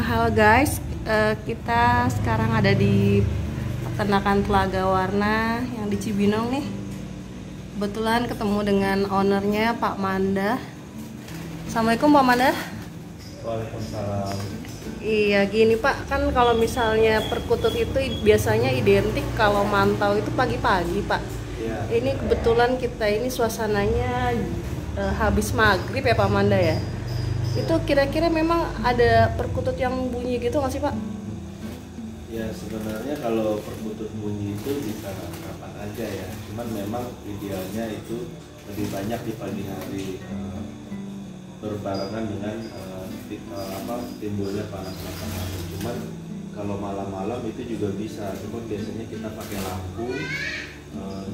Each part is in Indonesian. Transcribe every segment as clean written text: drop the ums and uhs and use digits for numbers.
Halo guys, kita sekarang ada di peternakan Telaga Warna yang di Cibinong nih. Kebetulan ketemu dengan ownernya Pak Manda. Assalamualaikum Pak Manda. Waalaikumsalam. Iya gini Pak, kan kalau misalnya perkutut itu biasanya identik kalau mantau itu pagi-pagi Pak. Ya. Ini kebetulan kita ini suasananya habis maghrib ya Pak Manda ya. Itu kira-kira memang ada perkutut yang bunyi gitu nggak sih Pak? Ya sebenarnya kalau perkutut bunyi itu bisa kapan aja ya. Cuman memang idealnya itu lebih banyak di pagi hari berbarengan dengan timbulnya panas matahari. Cuman kalau malam-malam itu juga bisa. Cuman biasanya kita pakai lampu.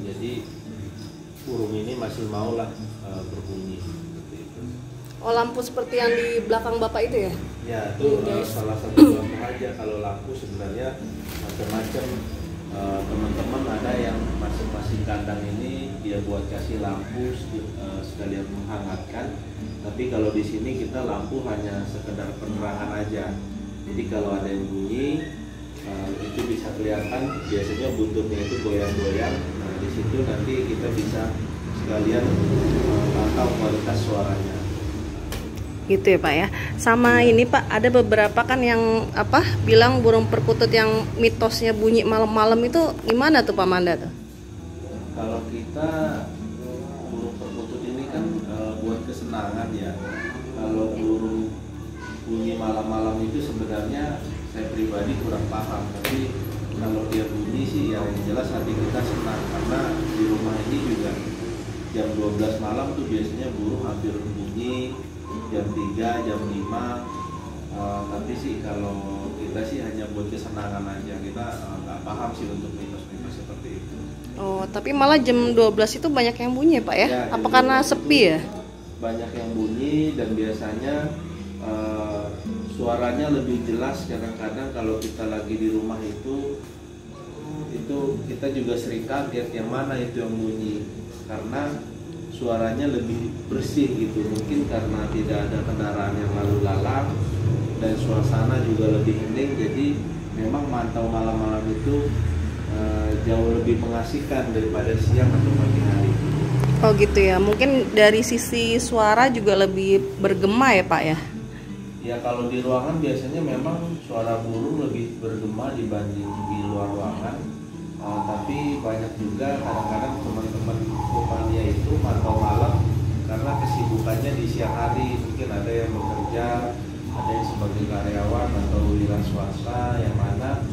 Jadi burung ini masih maulah berbunyi. Oh, lampu seperti yang di belakang Bapak itu ya? Ya, itu salah satu contoh aja. Kalau lampu sebenarnya macam-macam. Teman-teman ada yang masing-masing kandang ini dia buat kasih lampu sekalian menghangatkan. Tapi kalau di sini kita lampu hanya sekedar penerangan aja. Jadi kalau ada yang bunyi itu bisa kelihatan. Biasanya buntutnya itu goyang-goyang. Nah di situ nanti kita bisa sekalian pantau kualitas suaranya. Gitu ya Pak ya. Sama ini Pak, ada beberapa kan yang bilang burung perkutut yang mitosnya bunyi malam-malam itu gimana tuh Pak Manda tuh? Kalau kita burung perkutut ini kan buat kesenangan ya. Kalau burung bunyi malam-malam itu sebenarnya saya pribadi kurang paham. Tapi kalau dia bunyi sih ya yang jelas hati kita senang. Karena di rumah ini juga jam 12 malam tuh biasanya burung hampir bunyi. Jam 3, jam 5 tapi sih kalau kita sih hanya buat kesenangan aja. Kita nggak paham sih untuk mitos-mitos seperti itu. Oh, tapi malah jam 12 itu banyak yang bunyi Pak ya? Ya, apa karena sepi ya? Banyak yang bunyi dan biasanya suaranya lebih jelas. Kadang-kadang kalau kita lagi di rumah itu kita juga sering kaget yang mana itu yang bunyi. Karena suaranya lebih bersih gitu, mungkin karena tidak ada kendaraan yang lalu lalang dan suasana juga lebih hening. Jadi memang mantau malam-malam itu jauh lebih mengasihkan daripada siang atau pagi hari. Oh gitu ya, mungkin dari sisi suara juga lebih bergema ya Pak ya? Ya kalau di ruangan biasanya memang suara burung lebih bergema dibanding di luar ruangan. Tapi banyak juga kadang-kadang teman-teman rumahnya itu mantau malam karena kesibukannya di siang hari. Mungkin ada yang bekerja, ada yang sebagai karyawan atau wira swasta, yang mana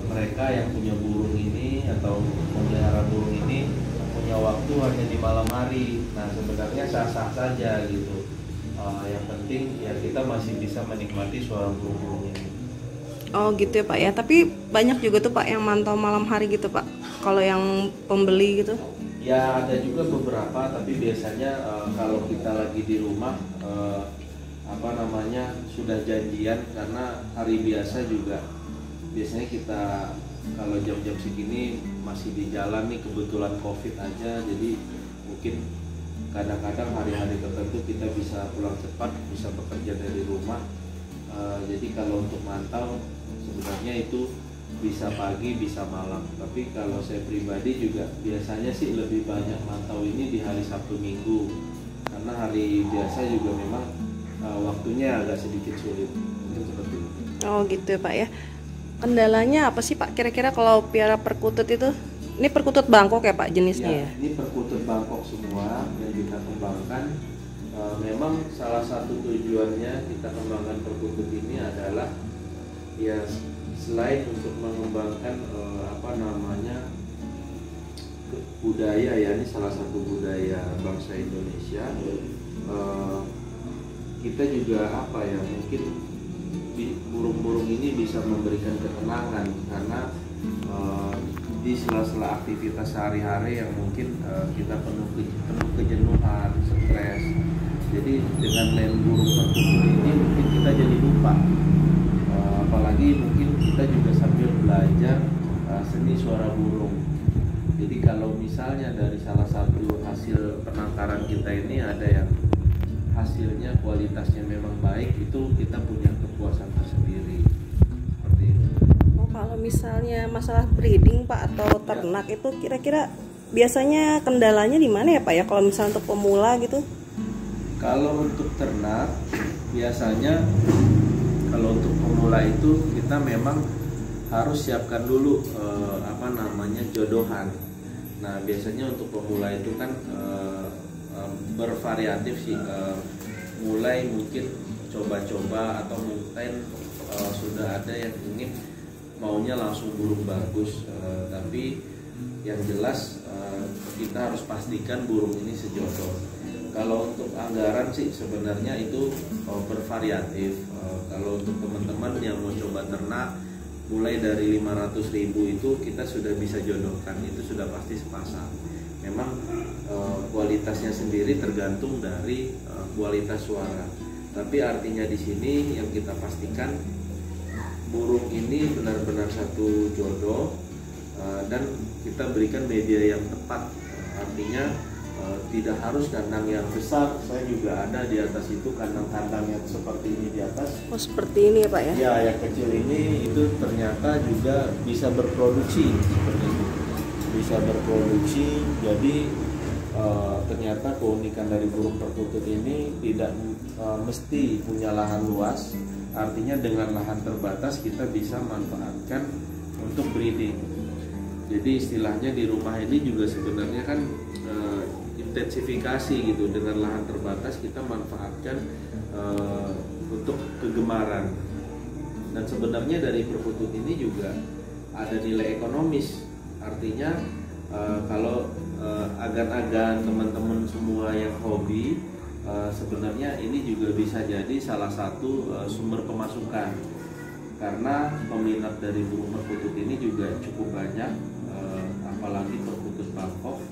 mereka yang punya burung ini atau memelihara burung ini punya waktu hanya di malam hari. Nah sebenarnya sah-sah saja gitu. Yang penting ya kita masih bisa menikmati suara burung-burung ini. Oh gitu ya Pak ya, tapi banyak juga tuh Pak yang mantau malam hari gitu Pak, kalau yang pembeli gitu? Ya ada juga beberapa, tapi biasanya kalau kita lagi di rumah sudah janjian. Karena hari biasa juga biasanya kita kalau jam-jam segini masih di jalan nih, kebetulan COVID aja, jadi mungkin kadang-kadang hari-hari tertentu kita bisa pulang cepat, bisa bekerja dari rumah. Jadi kalau untuk mantau sebenarnya itu bisa pagi, bisa malam. Tapi kalau saya pribadi juga biasanya sih lebih banyak mantau ini di hari Sabtu Minggu. Karena hari biasa juga memang waktunya agak sedikit sulit. Mungkin seperti itu. Oh gitu ya Pak ya. Kendalanya apa sih Pak kira-kira kalau piara perkutut itu? Ini perkutut Bangkok ya Pak jenisnya ya? Ini perkutut Bangkok semua yang kita kembangkan. Memang salah satu tujuannya kita kembangkan perkutut ini adalah ya selain untuk mengembangkan budaya ya, ini salah satu budaya bangsa Indonesia. Kita juga mungkin burung-burung ini bisa memberikan ketenangan karena di sela-sela aktivitas sehari-hari yang mungkin kita penuh kejenuhan, stres. Jadi dengan main burung perkutut ini mungkin kita jadi lupa. Apalagi mungkin kita juga sambil belajar seni suara burung. Jadi kalau misalnya dari salah satu hasil penangkaran kita ini ada yang hasilnya kualitasnya memang baik, itu kita punya kepuasan tersendiri. Seperti itu. Oh, kalau misalnya masalah breeding Pak atau ternak itu kira-kira biasanya kendalanya di mana ya Pak ya kalau misalnya untuk pemula gitu? Kalau untuk ternak biasanya kalau untuk pemula itu kita memang harus siapkan dulu jodohan. Nah biasanya untuk pemula itu kan bervariatif sih, mulai mungkin coba-coba atau mungkin sudah ada yang ingin maunya langsung burung bagus, tapi yang jelas kita harus pastikan burung ini sejodoh. Kalau untuk anggaran sih sebenarnya itu bervariatif. Kalau untuk teman-teman yang mau coba ternak, mulai dari 500.000 itu kita sudah bisa jodohkan, itu sudah pasti sepasang. Memang kualitasnya sendiri tergantung dari kualitas suara. Tapi artinya di sini yang kita pastikan burung ini benar-benar satu jodoh, dan kita berikan media yang tepat. Artinya tidak harus kandang yang besar. Saya juga ada di atas itu kandang-kandang yang seperti ini di atas. Oh seperti ini ya Pak ya? Ya, yang kecil ini itu ternyata juga bisa berproduksi seperti itu. Bisa berproduksi. Jadi ternyata keunikan dari burung perkutut ini tidak mesti punya lahan luas. Artinya dengan lahan terbatas kita bisa manfaatkan untuk breeding. Jadi istilahnya di rumah ini juga sebenarnya kan intensifikasi gitu, dengan lahan terbatas kita manfaatkan untuk kegemaran. Dan sebenarnya dari perkutut ini juga ada nilai ekonomis. Artinya kalau agan-agan teman-teman semua yang hobi, sebenarnya ini juga bisa jadi salah satu sumber pemasukan, karena peminat dari burung perkutut ini juga cukup banyak, apalagi perkutut Bangkok.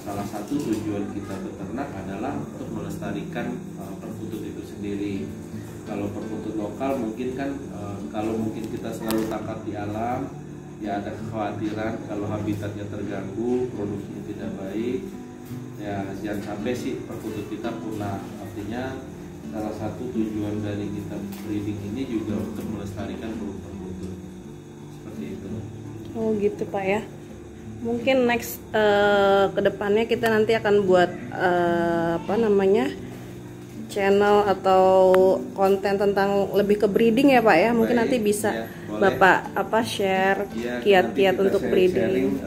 Salah satu tujuan kita beternak adalah untuk melestarikan perkutut itu sendiri. Kalau perkutut lokal mungkin kan kalau mungkin kita selalu tangkap di alam, ya ada kekhawatiran kalau habitatnya terganggu, produksinya tidak baik, ya jangan sampai sih perkutut kita punah. Artinya salah satu tujuan dari kita breeding ini juga untuk melestarikan burung perkutut. Seperti itu. Oh gitu Pak ya. Mungkin next kedepannya kita nanti akan buat channel atau konten tentang lebih ke breeding ya Pak ya. Mungkin baik, nanti bisa ya, Bapak share kiat-kiat untuk breeding.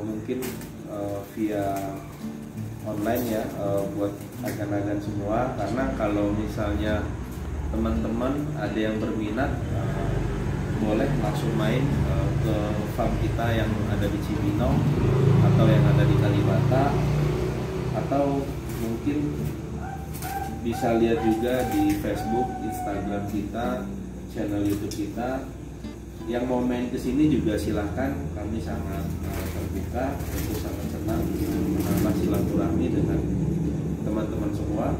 Mungkin via online ya, buat agan-agan semua. Karena kalau misalnya teman-teman ada yang berminat, boleh langsung main ke farm kita yang ada di Cibinong atau yang ada di Kalibata, atau mungkin bisa lihat juga di Facebook, Instagram kita, channel YouTube kita. Yang mau main ke sini juga silahkan, kami sangat terbuka, tentu sangat senang menambah silaturahmi dengan teman-teman semua.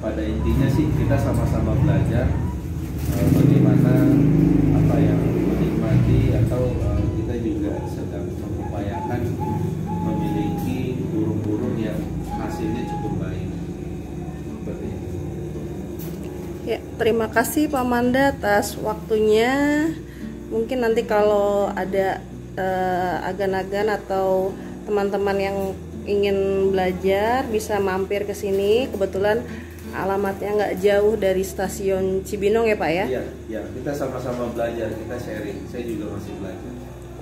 Pada intinya sih kita sama-sama belajar bagaimana apa yang menikmati, atau kita juga sedang mengupayakan memiliki burung-burung yang hasilnya cukup baik. Seperti itu. Ya, terima kasih Pak Manda atas waktunya. Mungkin nanti kalau ada agan-agan atau teman-teman yang ingin belajar bisa mampir ke sini. Kebetulan alamatnya nggak jauh dari stasiun Cibinong ya Pak ya? Iya, kita sama-sama belajar, kita sharing. Saya juga masih belajar.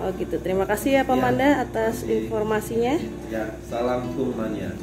Oh gitu, terima kasih ya Pak Manda atas informasinya. Ya, salam Kumania.